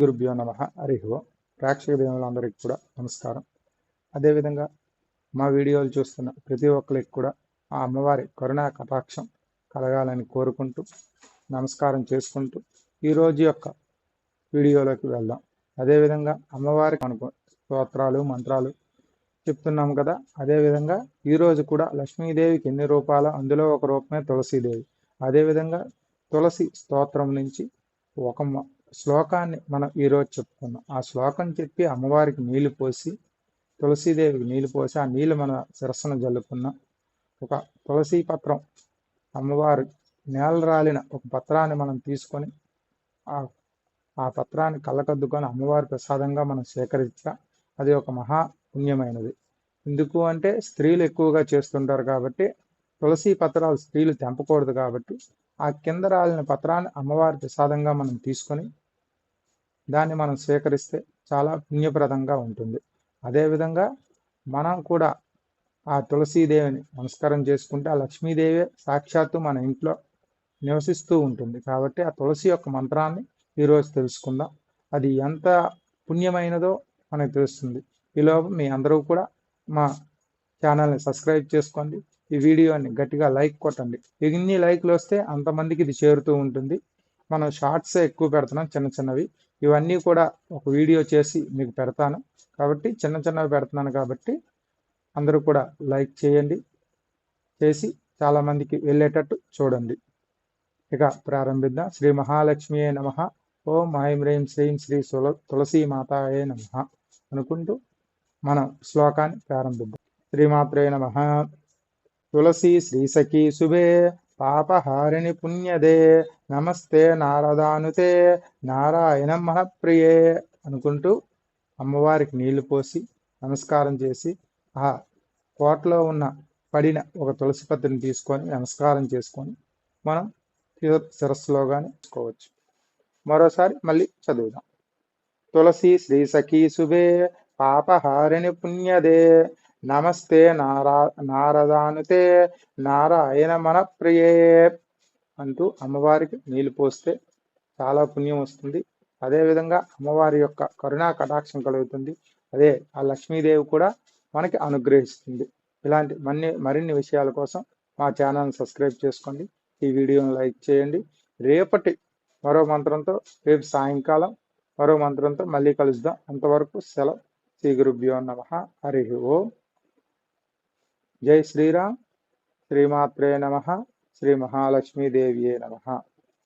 గురుభ్యో నమ హరి ఓం. ప్రేక్షక దేవులందరికీ కూడా నమస్కారం. అదేవిధంగా మా వీడియోలు చూస్తున్న ప్రతి ఒక్కరికి కూడా ఆ అమ్మవారి కరుణా కటాక్షం కలగాలని కోరుకుంటూ నమస్కారం చేసుకుంటూ ఈరోజు యొక్క వీడియోలోకి వెళ్దాం. అదేవిధంగా అమ్మవారికి మనకు స్తోత్రాలు మంత్రాలు చెప్తున్నాం కదా. అదేవిధంగా ఈరోజు కూడా లక్ష్మీదేవికి ఎన్ని రూపాలు, అందులో ఒక రూపమే తులసీదేవి. అదేవిధంగా తులసి స్తోత్రం నుంచి ఒక శ్లోకాన్ని మనం ఈరోజు చెప్పుకున్నాం. ఆ శ్లోకం చెప్పి అమ్మవారికి నీళ్లు పోసి, తులసీదేవికి నీళ్లు పోసి ఆ నీళ్లు మన శిరస్సును జల్లుకున్నాం. ఒక తులసి పత్రం, అమ్మవారు నేల రాలిన ఒక పత్రాన్ని మనం తీసుకొని ఆ పత్రాన్ని కళ్ళకద్దుకొని అమ్మవారి ప్రసాదంగా మనం సేకరించా. అది ఒక మహా పుణ్యమైనది. ఎందుకు అంటే స్త్రీలు ఎక్కువగా చేస్తుంటారు కాబట్టి, తులసి పత్రాలు స్త్రీలు తెంపకూడదు కాబట్టి ఆ కింద రాలిన పత్రాన్ని అమ్మవారి ప్రసాదంగా మనం తీసుకొని దాన్ని మనం స్వీకరిస్తే చాలా పుణ్యప్రదంగా ఉంటుంది. అదేవిధంగా మనం కూడా ఆ తులసీదేవిని నమస్కారం చేసుకుంటే ఆ లక్ష్మీదేవి సాక్షాత్తు మన ఇంట్లో నివసిస్తూ ఉంటుంది. కాబట్టి ఆ తులసి యొక్క మంత్రాన్ని ఈరోజు తెలుసుకుందాం. అది ఎంత పుణ్యమైనదో మనకు తెలుస్తుంది. ఈలోపు మీ అందరూ కూడా మా ఛానల్ని సబ్స్క్రైబ్ చేసుకోండి. ఈ వీడియోని గట్టిగా లైక్ కొట్టండి. ఎన్ని లైక్లు వస్తే అంతమందికి ఇది చేరుతూ ఉంటుంది. మనం షార్ట్సే ఎక్కువ పెడుతున్నాం, చిన్న చిన్నవి. ఇవన్నీ కూడా ఒక వీడియో చేసి మీకు పెడతాను కాబట్టి చిన్నవి పెడుతున్నాను కాబట్టి అందరూ కూడా లైక్ చేయండి, చేసి చాలామందికి వెళ్ళేటట్టు చూడండి. ఇక ప్రారంభిద్దాం. శ్రీ మహాలక్ష్మియే నమః. ఓం ఐం హ్రీం శ్రీం శ్రీ తులసీ మాతాయే నమః అనుకుంటూ మనం శ్లోకాన్ని ప్రారంభిద్దాం. శ్రీమాత్రే నమః. తులసీ శ్రీసఖీ శుభే పాపహారిణి పుణ్యదే నమస్తే నారదానుతే నారాయణం మనప్రియే అనుకుంటూ అమ్మవారికి నీళ్లు పోసి నమస్కారం చేసి ఆ కోటలో ఉన్న పడిన ఒక తులసి పత్రిని తీసుకొని నమస్కారం చేసుకొని మనం శిరస్సులో కానీ తీసుకోవచ్చు. మరోసారి మళ్ళీ చదువుదాం. తులసి శ్రీసఖీ శుభే పాపహారిణి పుణ్యదే నమస్తే నారదానుతే నారాయణ మనప్రియే అంటూ అమ్మవారికి నీళ్లు పోస్తే చాలా పుణ్యం వస్తుంది. అదేవిధంగా అమ్మవారి యొక్క కరుణా కటాక్షం కలుగుతుంది. అదే ఆ లక్ష్మీదేవి కూడా మనకి అనుగ్రహిస్తుంది. ఇలాంటి మరిన్ని విషయాల కోసం మా ఛానల్ని సబ్స్క్రైబ్ చేసుకోండి. ఈ వీడియోని లైక్ చేయండి. రేపటి మరో మంత్రంతో, రేపు సాయంకాలం మరో మంత్రంతో మళ్ళీ కలుద్దాం. అంతవరకు సెలవు. శ్రీ గురుభ్యో నమః. హరి ఓం. జై శ్రీరామ్. శ్రీమాత్రే నమః. శ్రీ మహాలక్ష్మీదేవియే నమః.